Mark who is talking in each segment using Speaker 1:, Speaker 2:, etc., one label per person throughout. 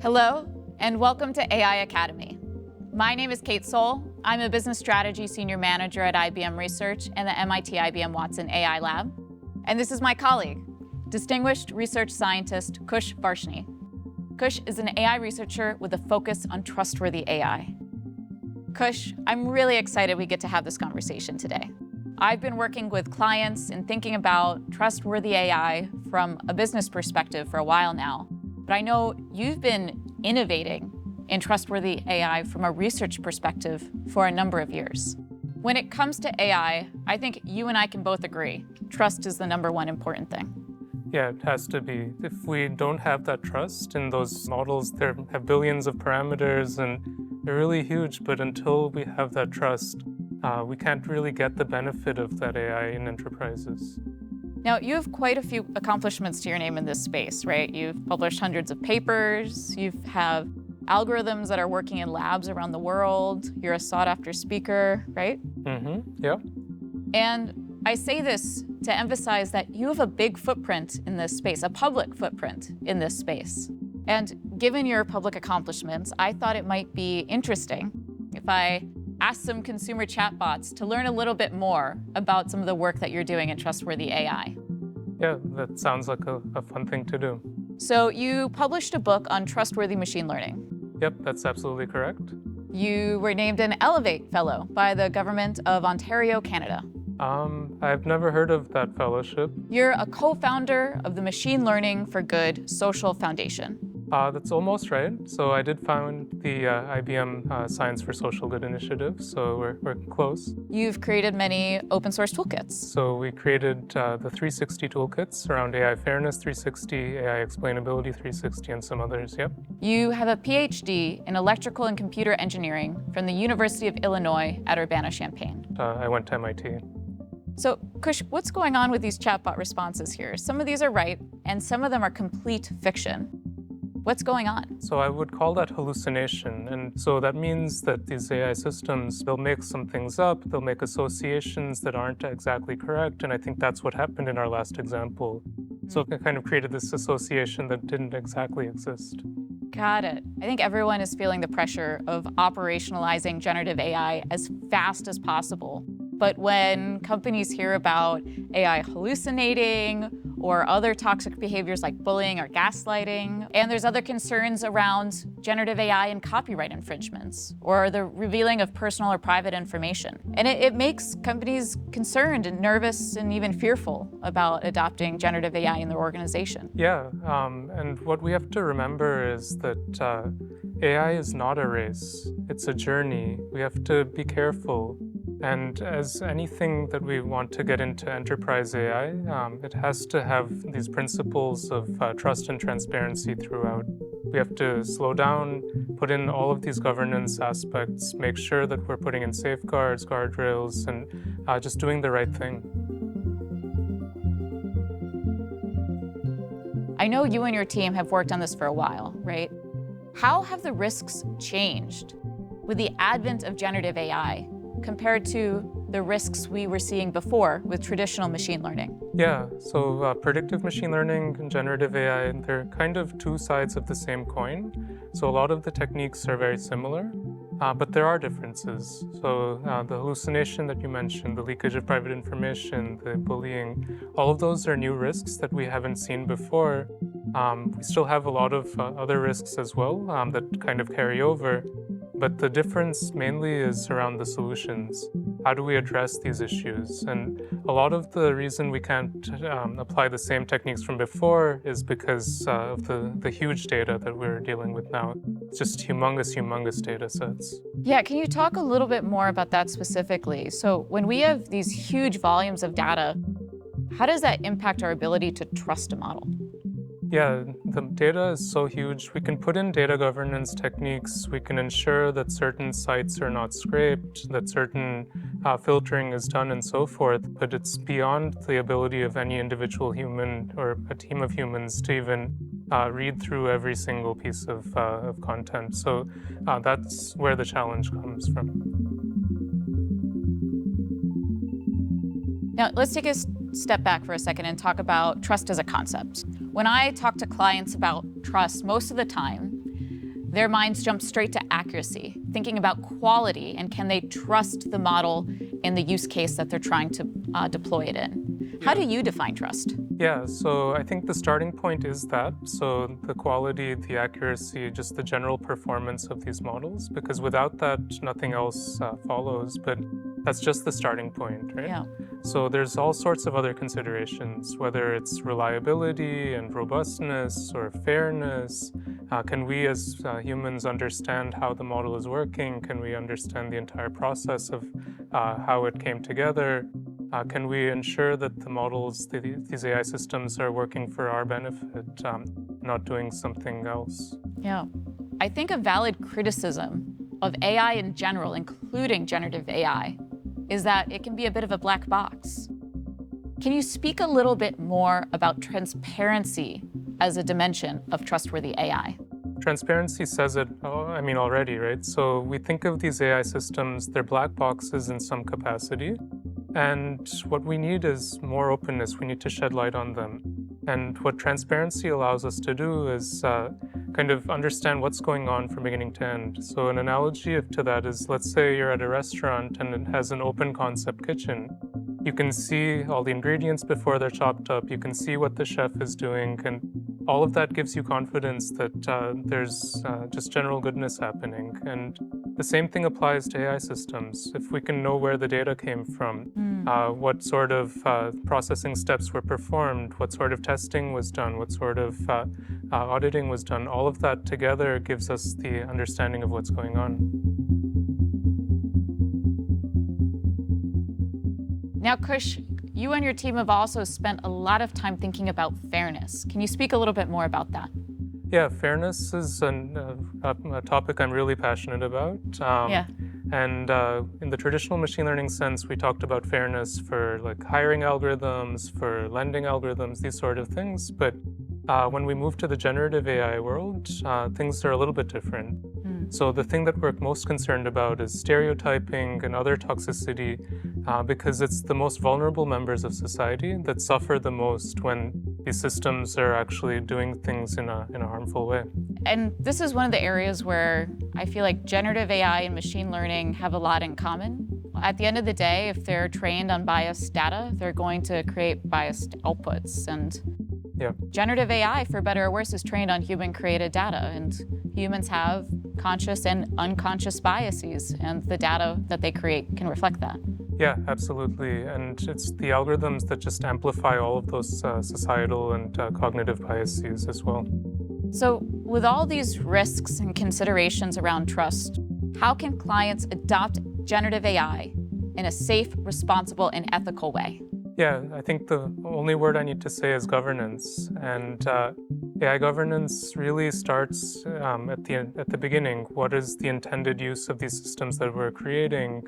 Speaker 1: Hello, and welcome to AI Academy. My name is Kate Soul. I'm a business strategy senior manager at IBM Research and the MIT IBM Watson AI Lab. And this is my colleague, distinguished research scientist Kush Varshney. Kush is an AI researcher with a focus on trustworthy AI. Kush, I'm really excited we get to have this conversation today. I've been working with clients and thinking about trustworthy AI from a business perspective for a while now, but I know you've been innovating in trustworthy AI from a research perspective for a number of years. When it comes to AI, I think you and I can both agree, trust is the number one important thing.
Speaker 2: Yeah, it has to be. If we don't have that trust in those models, they have billions of parameters and they're really huge, but until we have that trust, we can't really get the benefit of that AI in enterprises.
Speaker 1: Now, you have quite a few accomplishments to your name in this space, right? You've published hundreds of papers, you have algorithms that are working in labs around the world, you're a sought-after speaker, right?
Speaker 2: Yeah.
Speaker 1: And I say this to emphasize that you have a big footprint in this space, a public footprint in this space. And given your public accomplishments, I thought it might be interesting if I asked some consumer chatbots to learn a little bit more about some of the work that you're doing in trustworthy AI.
Speaker 2: Yeah, that sounds like a fun thing to do.
Speaker 1: So you published a book on trustworthy machine learning.
Speaker 2: Yep, that's absolutely correct.
Speaker 1: You were named an Elevate Fellow by the Government of Ontario, Canada.
Speaker 2: I've never heard of that fellowship.
Speaker 1: You're a co-founder of the Machine Learning for Good Social Foundation.
Speaker 2: That's almost right. So I did found the IBM Science for Social Good initiative, so we're close.
Speaker 1: You've created many open source toolkits.
Speaker 2: So we created the 360 toolkits around AI Fairness 360, AI Explainability 360, and some others, yep.
Speaker 1: You have a PhD in electrical and computer engineering from the University of Illinois at Urbana-Champaign.
Speaker 2: I went to MIT.
Speaker 1: So, Kush, what's going on with these chatbot responses here? Some of these are right, and some of them are complete fiction. What's going on?
Speaker 2: So I would call that hallucination. And so that means that these AI systems, they'll make some things up, they'll make associations that aren't exactly correct. And I think that's what happened in our last example. So it kind of created this association that didn't exactly exist.
Speaker 1: Got it. I think everyone is feeling the pressure of operationalizing generative AI as fast as possible. But when companies hear about AI hallucinating or other toxic behaviors like bullying or gaslighting, and there's other concerns around generative AI and copyright infringements or the revealing of personal or private information. And it makes companies concerned and nervous and even fearful about adopting generative AI in their organization.
Speaker 2: Yeah, and what we have to remember is that AI is not a race. It's a journey. We have to be careful. And as anything that we want to get into enterprise AI, it has to have these principles of trust and transparency throughout. We have to slow down, put in all of these governance aspects, make sure that we're putting in safeguards, guardrails, and just doing the right thing.
Speaker 1: I know you and your team have worked on this for a while, right? How have the risks changed with the advent of generative AI compared to the risks we were seeing before with traditional machine learning?
Speaker 2: Yeah, so predictive machine learning and generative AI, they're kind of two sides of the same coin. So a lot of the techniques are very similar, but there are differences. So the hallucination that you mentioned, the leakage of private information, the bullying, all of those are new risks that we haven't seen before. We still have a lot of other risks as well that kind of carry over. But the difference mainly is around the solutions. How do we address these issues? And a lot of the reason we can't apply the same techniques from before is because of the huge data that we're dealing with now. It's just humongous data sets.
Speaker 1: Yeah, can you talk a little bit more about that specifically? So when we have these huge volumes of data, how does that impact our ability to trust a model?
Speaker 2: Yeah, the data is so huge. We can put in data governance techniques. We can ensure that certain sites are not scraped, that certain filtering is done and so forth. But it's beyond the ability of any individual human or a team of humans to even read through every single piece of content. So that's where the challenge comes from.
Speaker 1: Now, let's take a step back for a second and talk about trust as a concept. When I talk to clients about trust, most of the time, Their minds jump straight to accuracy, thinking about quality and can they trust the model in the use case that they're trying to deploy it in. How do you define trust?
Speaker 2: Yeah, so I think the starting point is that. So the quality, the accuracy, just the general performance of these models, because without that, nothing else follows. But that's just the starting point, right?
Speaker 1: Yeah.
Speaker 2: So there's all sorts of other considerations, whether it's reliability and robustness or fairness. Can we as humans understand how the model is working? Can we understand the entire process of how it came together? Can we ensure that the models, these AI systems are working for our benefit, not doing something else?
Speaker 1: Yeah. I think a valid criticism of AI in general, including generative AI, is that it can be a bit of a black box. Can you speak a little bit more about transparency as a dimension of trustworthy AI?
Speaker 2: Transparency says it, already, right? So we think of these AI systems, they're black boxes in some capacity. And what we need is more openness. We need to shed light on them. And what transparency allows us to do is kind of understand what's going on from beginning to end. So an analogy to that is, let's say you're at a restaurant and it has an open concept kitchen. You can see all the ingredients before they're chopped up. You can see what the chef is doing. And all of that gives you confidence that there's just general goodness happening. And the same thing applies to AI systems. If we can know where the data came from, what sort of processing steps were performed, what sort of testing was done, what sort of auditing was done, all of that together gives us the understanding of what's going on.
Speaker 1: Now, Kush, you and your team have also spent a lot of time thinking about fairness. Can you speak a little bit more about that?
Speaker 2: Yeah, fairness is a topic I'm really passionate about. And in the traditional machine learning sense, we talked about fairness for like hiring algorithms, for lending algorithms, these sort of things. But when we move to the generative AI world, things are a little bit different. So the thing that we're most concerned about is stereotyping and other toxicity, because it's the most vulnerable members of society that suffer the most when these systems are actually doing things in a harmful way.
Speaker 1: And this is one of the areas where I feel like generative AI and machine learning have a lot in common. At the end of the day, if they're trained on biased data, they're going to create biased outputs. And generative AI, for better or worse, is trained on human-created data. And humans have conscious and unconscious biases, and the data that they create can reflect that.
Speaker 2: Yeah, absolutely. And it's the algorithms that just amplify all of those societal and cognitive biases as well.
Speaker 1: So with all these risks and considerations around trust, how can clients adopt generative AI in a safe, responsible, and ethical way?
Speaker 2: Yeah, I think the only word I need to say is governance. And AI governance really starts at the beginning. What is the intended use of these systems that we're creating?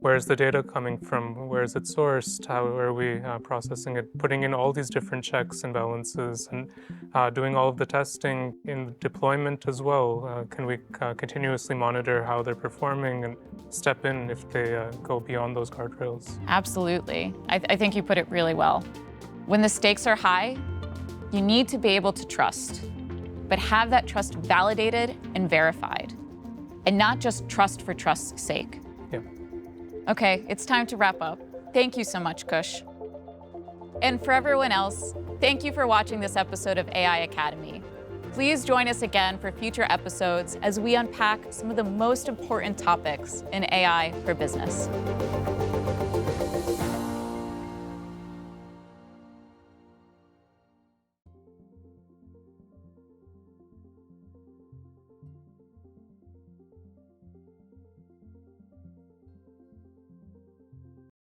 Speaker 2: Where is the data coming from? Where is it sourced? How are we processing it? Putting in all these different checks and balances and doing all of the testing in deployment as well. Can we continuously monitor how they're performing and step in if they go beyond those guardrails?
Speaker 1: Absolutely. I think you put it really well. When the stakes are high, you need to be able to trust, but have that trust validated and verified, and not just trust for trust's sake.
Speaker 2: Yeah.
Speaker 1: Okay, it's time to wrap up. Thank you so much, Kush. And for everyone else, thank you for watching this episode of AI Academy. Please join us again for future episodes as we unpack some of the most important topics in AI for business.